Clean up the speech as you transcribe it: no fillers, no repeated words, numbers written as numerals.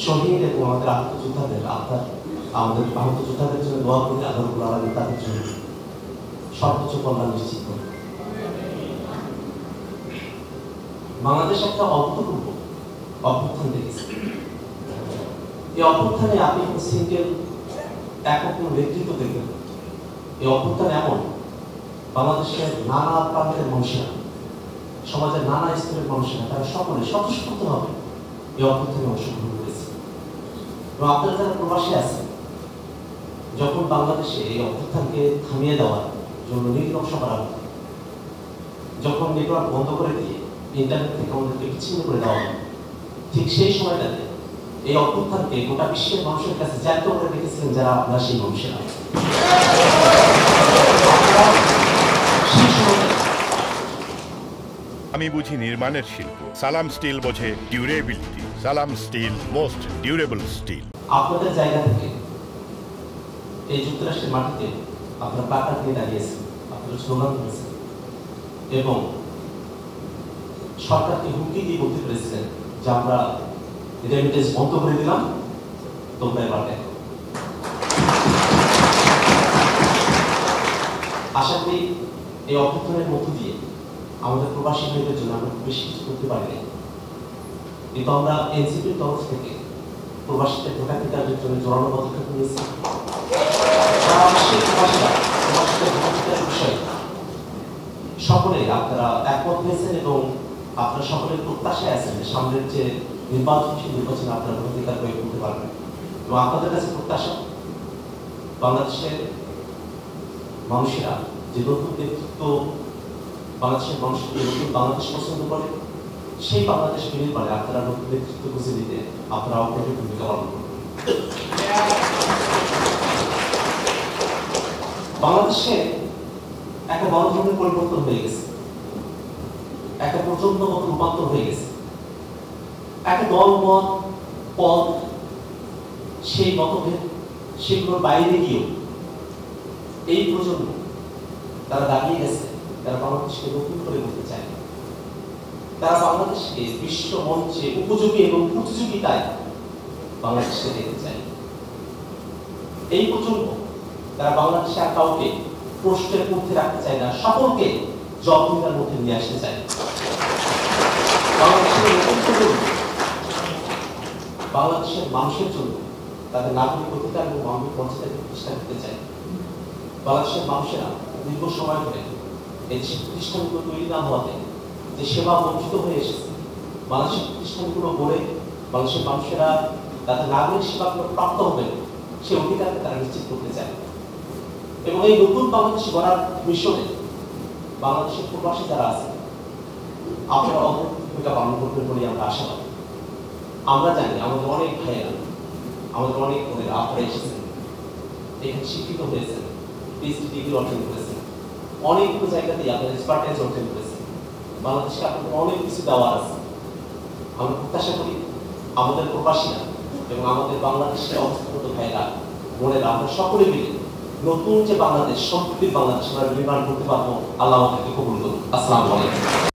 শহীদ এবং আমাদের আত্মযোদ্ধাদের আমাদের আত্মযোদ্ধাদের জন্য দোয়া করি, আল্লাহ রাব্বুল আলামিন তাদের জন্য সর্বোচ্চ কল্যাণ নিশ্চিত করুন। বাংলাদেশ একটা অভূতপূর্ব অভ্যুত্থান দেখেছে। এই অভ্যুত্থানে আপনি সিঙ্গেল একক নেতৃত্ব দেখবেন। এই অভ্যুত্থান এমন বাংলাদেশের নানা প্রান্তের মানুষেরা, সমাজের নানা স্তরের মানুষেরা, তারা সকলে স্বতঃস্ফূর্তভাবে এই অভ্যুত্থানে অংশগ্রহণ করেছে। এবং আপনারা যারা প্রবাসী আছেন, যখন বাংলাদেশে এই অভ্যুত্থানকে থামিয়ে দেওয়ার জন্য নীতিনকশা করা হতো, যখন নেটওয়ার্ক বন্ধ করে দিয়ে ইন্টারনেট থেকে আমাদেরকে বিচ্ছিন্ন করে দেওয়া হয়, ঠিক সেই সময়টাতে এই অভ্যুত্থানকে গোটা বিশ্বের মানুষের কাছে জ্যান্ত করে রেখেছিলেন যারা আপনারা সেই মানুষেরা। আমি বুঝি নির্মাণের শিল্প, সালাম স্টিল বোঝে ডিউরেবিলিটি। সালাম স্টিল, মোস্ট ডিউরেবল স্টিল। আপনাদের জায়গা থেকে এই যুক্তরাষ্ট্রের মাটিতে আপনারা প্ল্যাকার্ড নিয়ে দাঁড়িয়েছেন, আপনারা স্লোগান দিয়েছেন এবং সরকারকে হুমকি দিয়ে বলতে পেরেছিলেন যে আমরা রেমিটেন্স বন্ধ করে দিলাম, তোমরা এবার দেখো। আশা করি এই অভ্যুত্থানের মধ্য দিয়ে আমাদের প্রবাসী ভাইদের জন্য আমরা খুব বেশি কিছু করতে পারি না, কিন্তু আমরা এনসিপির তরফ থেকে প্রবাসীদের ভোটাধিকারের জন্য জোরালো পদক্ষেপ নিয়েছি। সকলে আপনারা একমত হয়েছেন এবং আপনারা সকলের প্রত্যাশায় আছেন যে সামনের যে নির্বাচন, সেই নির্বাচনে আপনারা ভোটাধিকার প্রয়োগ করতে পারবেন। এবং আপনাদের কাছে প্রত্যাশা বাংলাদেশের মানুষেরা যে নতুন নেতৃত্ব, বাংলাদেশের মানুষ যে নতুন বাংলাদেশ পছন্দ করে, সেই বাংলাদেশ নির্মাণে আপনারা নতুন নেতৃত্ব বুঝে দিতে আপনারা অগ্রণী ভূমিকা পালন করবেন। বাংলাদেশে একটা বড় ধরনের পরিবর্তন হয়ে গেছে, একটা প্রচন্ডগত রূপান্তর হয়ে গেছে। একটা দলমত, পথ, সেই মতভেদ, সেগুলোর বাইরে গিয়েও এই প্রজন্ম তারা দাঁড়িয়ে গেছে, তারা বাংলাদেশকে নতুন করে করতে চায়, তারা বাংলাদেশকে বিশ্ব মঞ্চে উপযোগী এবং প্রতিযোগিতায় বাংলাদেশকে দেখতে চায়। এই প্রজন্ম তারা বাংলাদেশে আর কাউকে প্রশ্নের মধ্যে রাখতে চায় না, সকলকে জবাবদিহিতার মধ্যে নিয়ে আসতে চায়। বাংলাদেশের মানুষের জন্য তাদের নাগরিক অধিকার এবং মানবিক মর্যাদাকে প্রতিষ্ঠা করতে চায়। বাংলাদেশের মানুষেরা দীর্ঘ সময় ধরে এই প্রতিষ্ঠানগুলো তৈরি না হওয়াতে যে সেবা বঞ্চিত হয়ে এসেছে, বাংলাদেশের প্রতিষ্ঠানগুলো গড়ে বাংলাদেশের মানুষেরা তাদের নাগরিক সেবাগুলো প্রাপ্ত হবেন, সে অধিকারকে তারা নিশ্চিত করতে চায়। এবং এই নতুন বাংলাদেশ গড়ার মিশনে বাংলাদেশের প্রবাসী যারা আছে, আপনারা অগ্রণী ভূমিকা পালন করবেন বলে আমরা আশাবাদী। আমরা জানি আমাদের অনেক ভাইয়েরা, আমাদের অনেক বোনেরা আপনারা এসেছেন, এখানে শিক্ষিত হয়েছেন, পিএইচডি ডিগ্রি অর্জন করেছেন, অনেকগুলো জায়গাতেই আপনারা এক্সপার্টাইজ অর্জন করেছেন। বাংলাদেশকে আপনাদের অনেক কিছু দেওয়ার আছে। আমরা প্রত্যাশা করি আমাদের প্রবাসীরা এবং আমাদের বাংলাদেশের অবস্থানরত ভাইয়েরা, বোনেরা, আমরা সকলে মিলে নতুন যে বাংলাদেশ, সমৃদ্ধির বাংলাদেশ আমরা নির্মাণ করতে পারবো। আল্লাহ আমাদেরকে কবুল করুন। আসসালামু আলাইকুম।